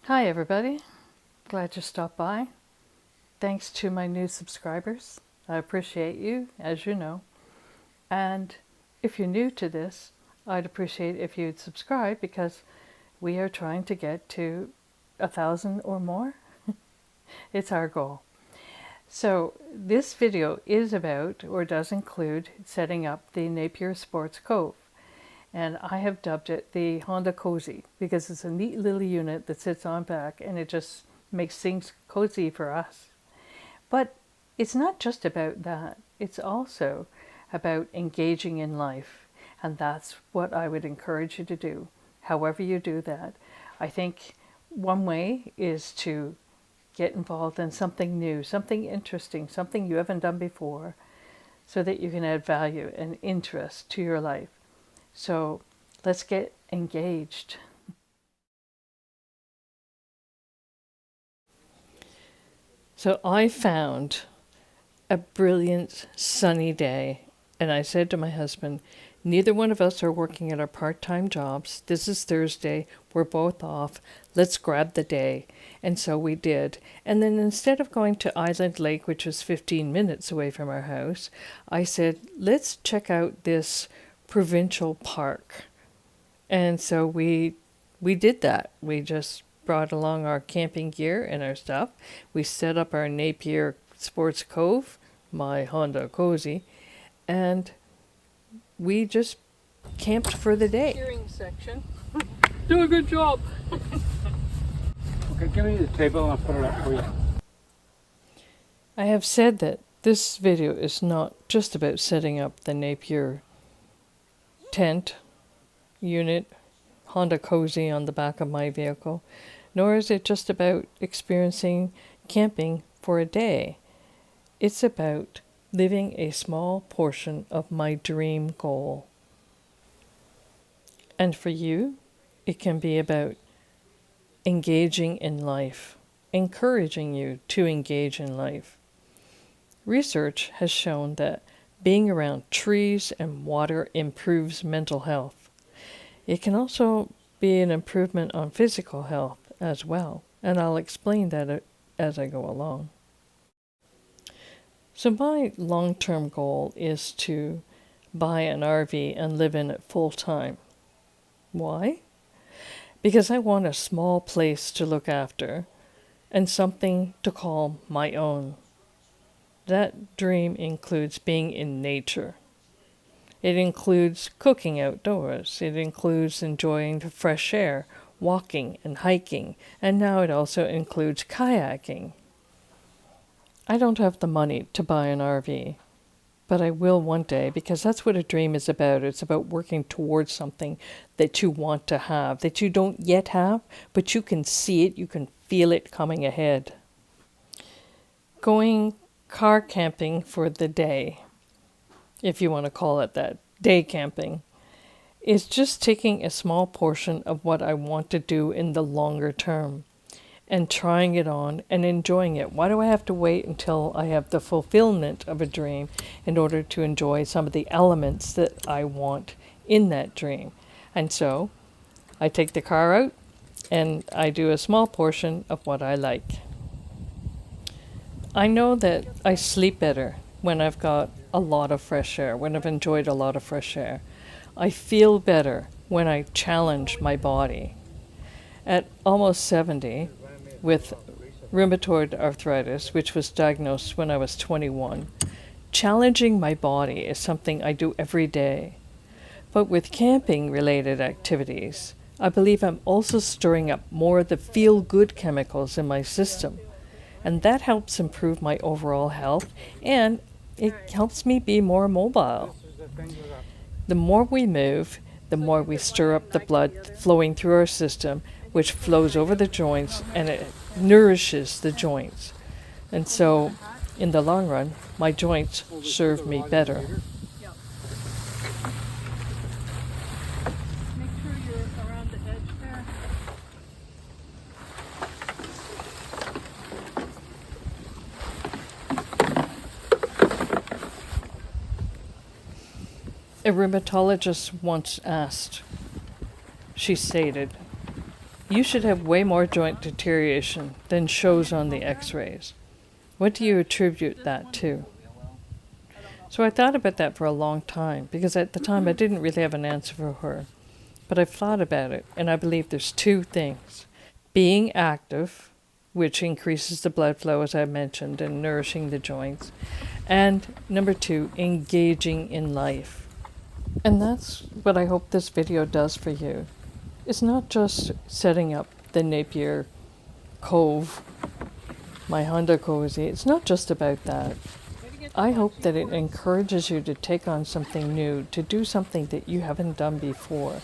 Hi everybody, glad you stopped by. Thanks to my new subscribers. I appreciate you, as you know. And if you're new to this, I'd appreciate if you'd subscribe because we are trying to get to 1,000 or more. It's our goal. So this video is about, or does include, setting up the Napier Sportz Cove. And I have dubbed it the Honda Cozy because it's a neat little unit that sits on back and it just makes things cozy for us. But it's not just about that. It's also about engaging in life. And that's what I would encourage you to do. However you do that. I think one way is to get involved in something new, something interesting, something you haven't done before, so that you can add value and interest to your life. So let's get engaged. So I found a brilliant sunny day, and I said to my husband, neither one of us are working at our part-time jobs. This is Thursday. We're both off. Let's grab the day. And so we did. And then instead of going to Island Lake, which was 15 minutes away from our house, I said, let's check out this provincial park. And so we did that. We just brought along our camping gear and our stuff. We set up our Napier Sportz Cove, my Honda Cozy, and we just camped for the day. Cheering section. Do a good job. Okay, give me the table and I'll put it up for you. I have said that this video is not just about setting up the Napier tent unit, Honda Cozy on the back of my vehicle, nor is it just about experiencing camping for a day. It's about living a small portion of my dream goal. And for you, it can be about engaging in life, encouraging you to engage in life. Research has shown that being around trees and water improves mental health. It can also be an improvement on physical health as well, and I'll explain that as I go along. So my long-term goal is to buy an RV and live in it full-time. Why? Because I want a small place to look after and something to call my own. That dream includes being in nature. It includes cooking outdoors. It includes enjoying the fresh air, walking and hiking, and now it also includes kayaking. I don't have the money to buy an RV, but I will one day because that's what a dream is about. It's about working towards something that you want to have, that you don't yet have, but you can see it, you can feel it coming ahead. Going car camping for the day, if you want to call it that, day camping, is just taking a small portion of what I want to do in the longer term and trying it on and enjoying it. Why do I have to wait until I have the fulfillment of a dream in order to enjoy some of the elements that I want in that dream? And so I take the car out and I do a small portion of what I like. I know that I sleep better when I've got a lot of fresh air, when I've enjoyed a lot of fresh air. I feel better when I challenge my body. At almost 70, with rheumatoid arthritis, which was diagnosed when I was 21, challenging my body is something I do every day. But with camping-related activities, I believe I'm also stirring up more of the feel-good chemicals in my system. And that helps improve my overall health, and it helps me be more mobile. The more we move, the more we stir up the blood flowing through our system, which flows over the joints, and it nourishes the joints. And so, in the long run, my joints serve me better. Make sure you're around the edge there. A rheumatologist once asked, she stated, You should have way more joint deterioration than shows on the x-rays. What do you attribute that to? So I thought about that for a long time, because at the time I didn't really have an answer for her. But I've thought about it, and I believe there's two things. Being active, which increases the blood flow, as I mentioned, and nourishing the joints. And number two, engaging in life. And that's what I hope this video does for you. It's not just setting up the Napier Cove, my Honda cozy. It's not just about that. I hope that it encourages you to take on something new, to do something that you haven't done before.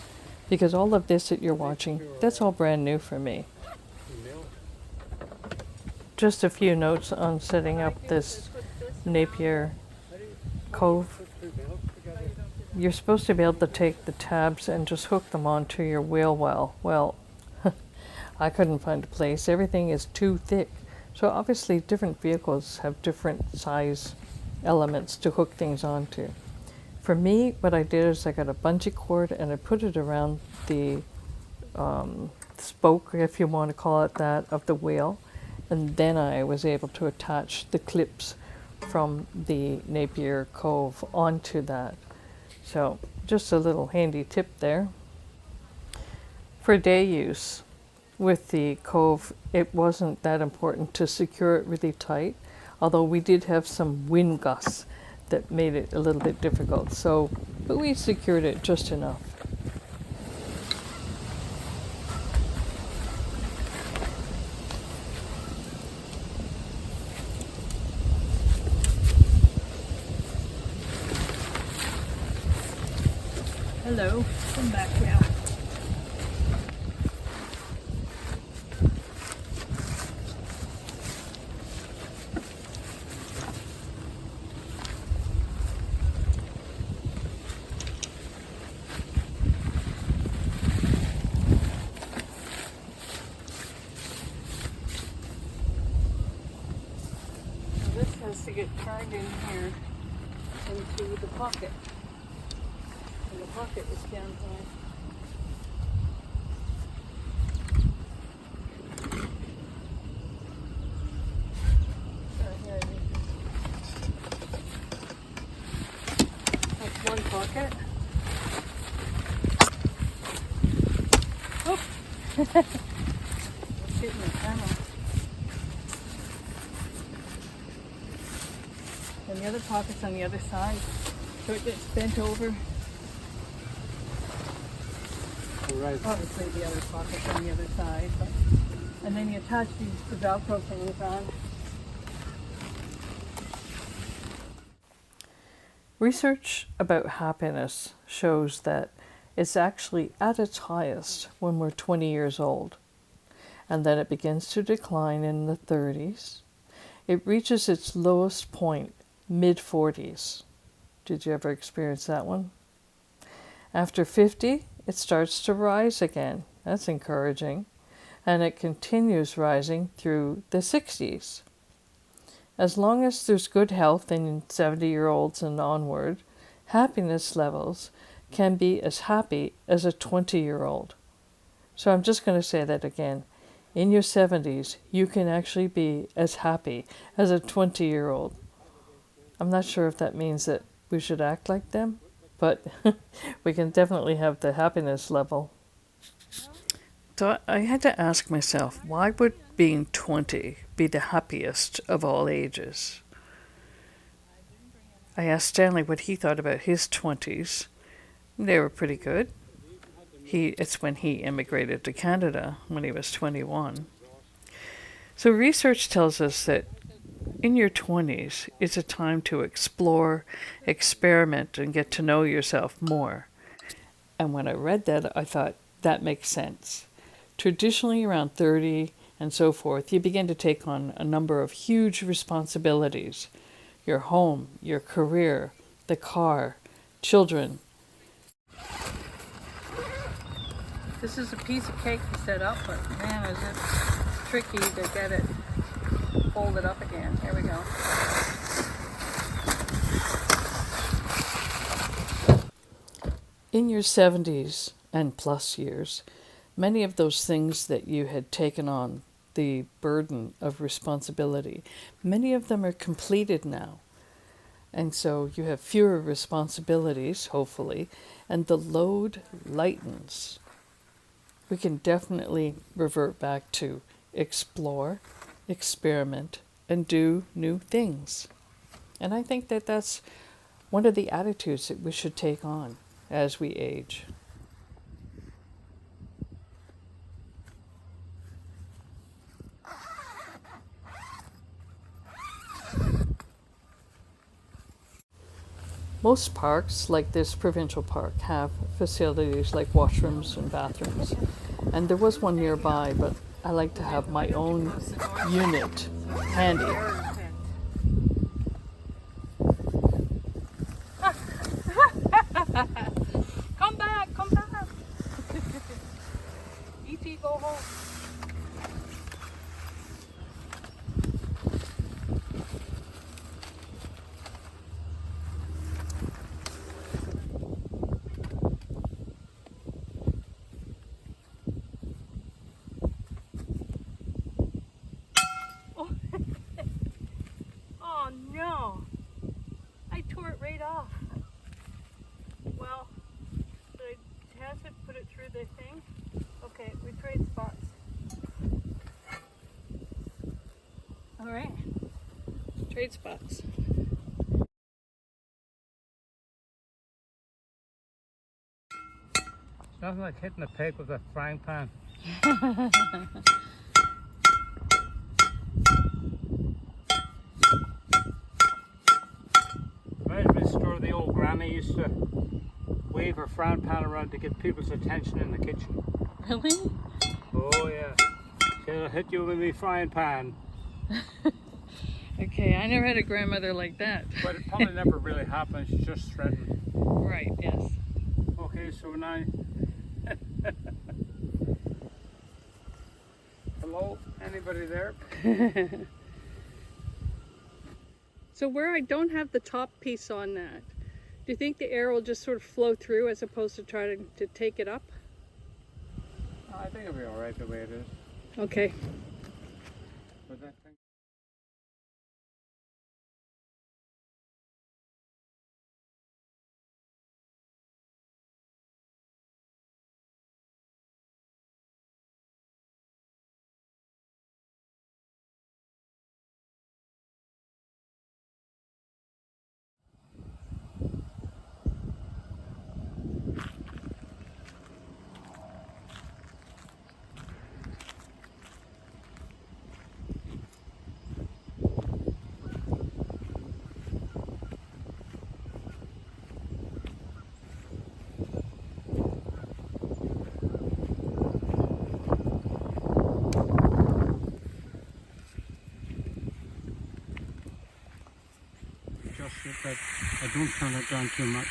Because all of this that you're watching, that's all brand new for me. Just a few notes on setting up this Napier Cove. You're supposed to be able to take the tabs and just hook them onto your wheel well. Well, I couldn't find a place. Everything is too thick. So obviously different vehicles have different size elements to hook things onto. For me, what I did is I got a bungee cord and I put it around the spoke, if you want to call it that, of the wheel. And then I was able to attach the clips from the Napier Cove onto that. So just a little handy tip there. For day use with the Cove, it wasn't that important to secure it really tight, although we did have some wind gusts that made it a little bit difficult. So, but we secured it just enough. Hello, come back now. This has to get turned in here into the pocket. And the pocket is down here. So here it is. That's one pocket. Oh! It's hitting the camera. And the other pocket's on the other side, so it gets bent over. Right. Obviously the other pocket's on the other side, but, and then you attach the Velcro things on. Research about happiness shows that it's actually at its highest when we're 20 years old, and then it begins to decline in the 30s. It reaches its lowest point mid-40s. Did you ever experience that one? After 50, it starts to rise again. That's encouraging. And it continues rising through the 60s. As long as there's good health in 70-year-olds and onward, happiness levels can be as happy as a 20-year-old. So I'm just going to say that again. In your 70s, you can actually be as happy as a 20-year-old. I'm not sure if that means that we should act like them, but we can definitely have the happiness level. So I had to ask myself, why would being 20 be the happiest of all ages? I asked Stanley what he thought about his 20s. They were pretty good. It's when he immigrated to Canada when he was 21. So research tells us that in your 20s, it's a time to explore, experiment, and get to know yourself more. And when I read that, I thought, that makes sense. Traditionally, around 30 and so forth, you begin to take on a number of huge responsibilities. Your home, your career, the car, children. This is a piece of cake to set up, but man, is it tricky to get it folded up again. Here we go. In your 70s and plus years, many of those things that you had taken on the burden of responsibility, many of them are completed now. And so you have fewer responsibilities, hopefully, and the load lightens. We can definitely revert back to explore, experiment, and do new things. And I think that that's one of the attitudes that we should take on as we age. Most parks, like this provincial park, have facilities like washrooms and bathrooms. And there was one nearby, but I like to have my own unit handy. Come back, come back. E.T. go home. Oh no, I tore it right off. Well, did I test it, put it through the thing? Okay, we trade spots. All right, trade spots. It's nothing like hitting a pig with a frying pan. Reminds me of the story the old granny used to wave her frying pan around to get people's attention in the kitchen. Really? Oh yeah. She'll hit you with me frying pan. Okay, I never had a grandmother like that. But it probably never really happened, she's just threatened. Right, yes. Okay, so now... Hello? Anybody there? So where I don't have the top piece on that, do you think the air will just sort of flow through as opposed to try to take it up? I think it'll be alright the way it is. Okay. But that thing... That I don't turn it down too much.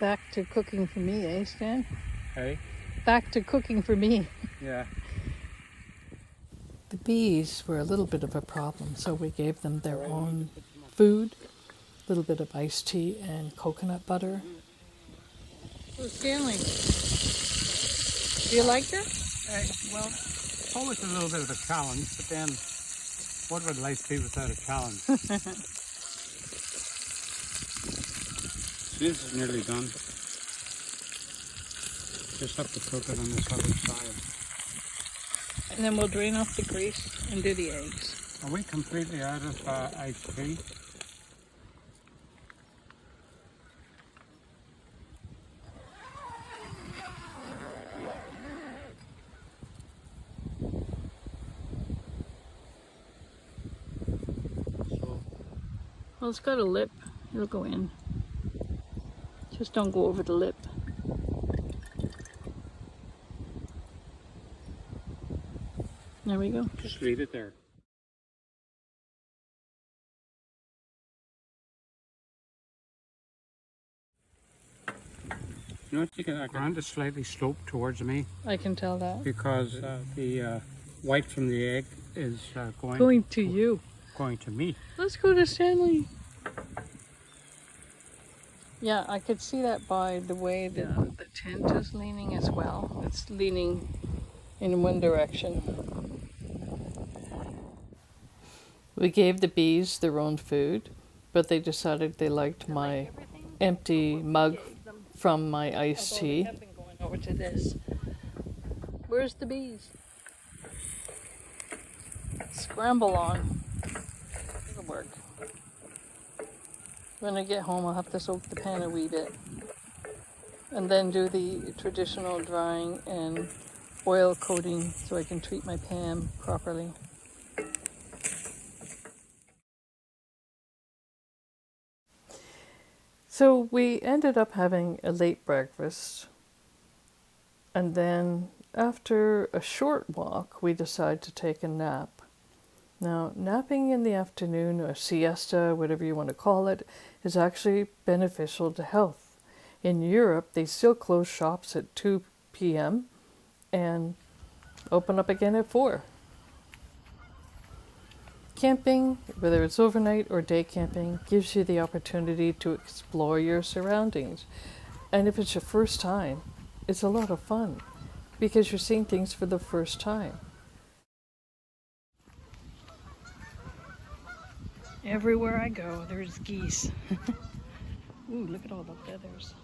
Back to cooking for me, eh, Stan? Hey? Back to cooking for me. Yeah. The bees were a little bit of a problem, so we gave them their own food, a little bit of iced tea and coconut butter. So Stanley, do you like this? Well, always a little bit of a challenge, but then what would life be without a challenge? This is nearly done. Just have to cook it on this other side. And then we'll drain off the grease and do the eggs. Are we completely out of iced tea? Well, it's got a lip. It'll go in. Just don't go over the lip. There we go. Just leave it there. You know what, you can ground is slightly sloped towards me I can tell that. because the white from the egg is Going to you. going to me. Let's go to Stanley. Yeah, I could see that by the way the tent is leaning as well. It's leaning in one direction. We gave the bees their own food, but they decided they liked my empty mug from my iced tea. I've been going over to this. Where's the bees? Scramble on. It'll work. When I get home, I'll have to soak the pan a wee bit. And then do the traditional drying and oil coating so I can treat my pan properly. So we ended up having a late breakfast. And then after a short walk, we decided to take a nap. Now, napping in the afternoon, or siesta, whatever you want to call it, is actually beneficial to health. In Europe, they still close shops at 2 p.m. and open up again at 4. Camping, whether it's overnight or day camping, gives you the opportunity to explore your surroundings. And if it's your first time, it's a lot of fun because you're seeing things for the first time. Everywhere I go, there's geese. Ooh, look at all the feathers.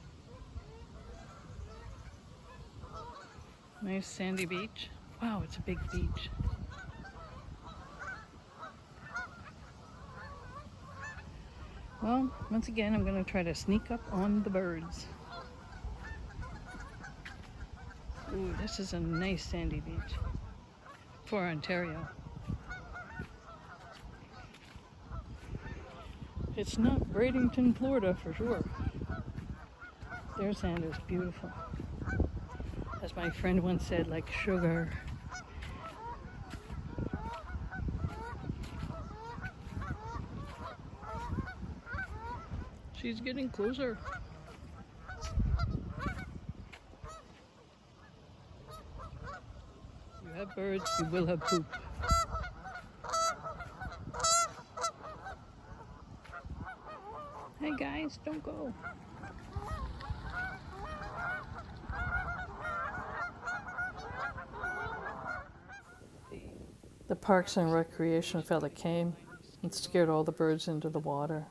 Nice sandy beach. Wow, it's a big beach. Well, once again, I'm going to try to sneak up on the birds. Ooh, this is a nice sandy beach for Ontario. It's not Bradenton, Florida for sure. Their sand is beautiful. As my friend once said, like sugar. She's getting closer. You have birds, you will have poop. Hey guys, don't go. The Parks and Recreation fella came and scared all the birds into the water.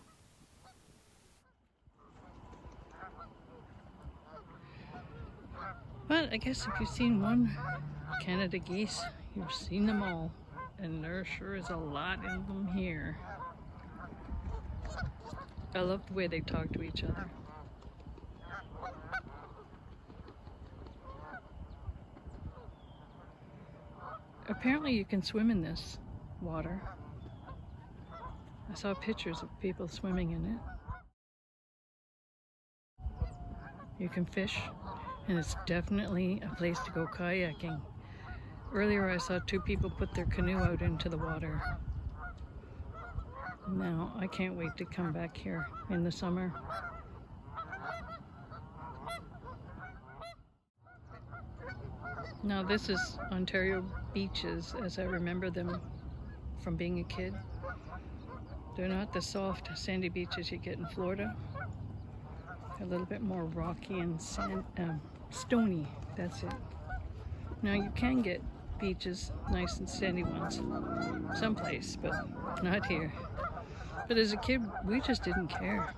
But I guess if you've seen one Canada geese, you've seen them all. And there sure is a lot of them here. I love the way they talk to each other. Apparently you can swim in this water. I saw pictures of people swimming in it. You can fish, and it's definitely a place to go kayaking. Earlier I saw 2 people put their canoe out into the water. Now, I can't wait to come back here in the summer. Now, this is Ontario beaches as I remember them from being a kid. They're not the soft, sandy beaches you get in Florida. They're a little bit more rocky and stony, that's it. Now, you can get beaches, nice and sandy ones, someplace, but not here. But as a kid, we just didn't care.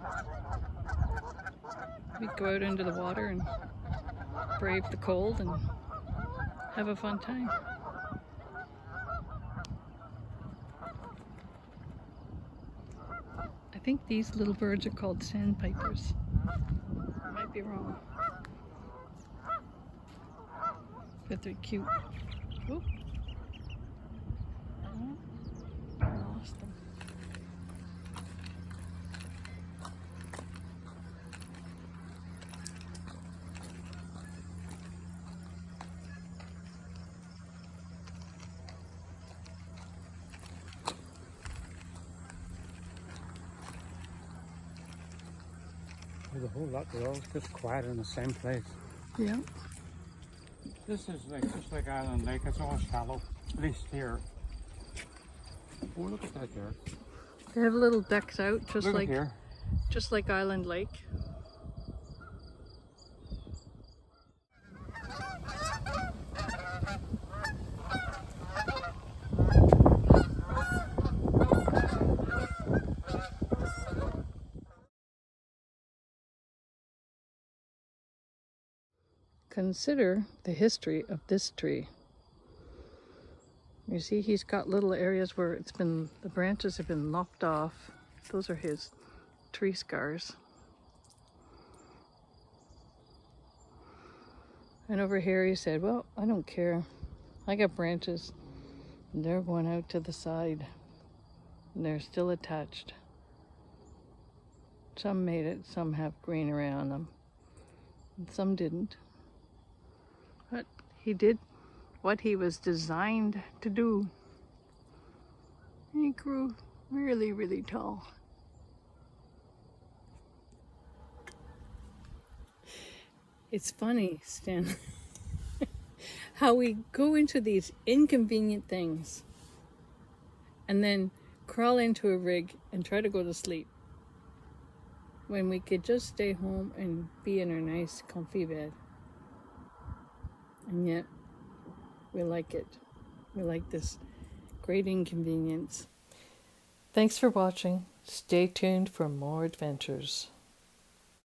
We'd go out into the water and brave the cold and have a fun time. I think these little birds are called sandpipers. I might be wrong. But they're cute. Oop. Oh, I lost them. There's a whole lot, they're all just quiet in the same place. Yeah. This is like just like Island Lake, it's all shallow, at least here. Oh, look at that there. They have little decks out, Look at here. just like Island Lake. consider the history of this tree. You see, he's got little areas where the branches have been lopped off. Those are his tree scars. And over here he said, well, I don't care. I got branches and they're going out to the side and they're still attached. Some made it, some have greenery on them, and some didn't. But he did what he was designed to do. He grew really, really tall. It's funny, Stan, how we go into these inconvenient things and then crawl into a rig and try to go to sleep when we could just stay home and be in our nice, comfy bed. And yet, we like it. We like this great inconvenience. Thanks for watching. Stay tuned for more adventures.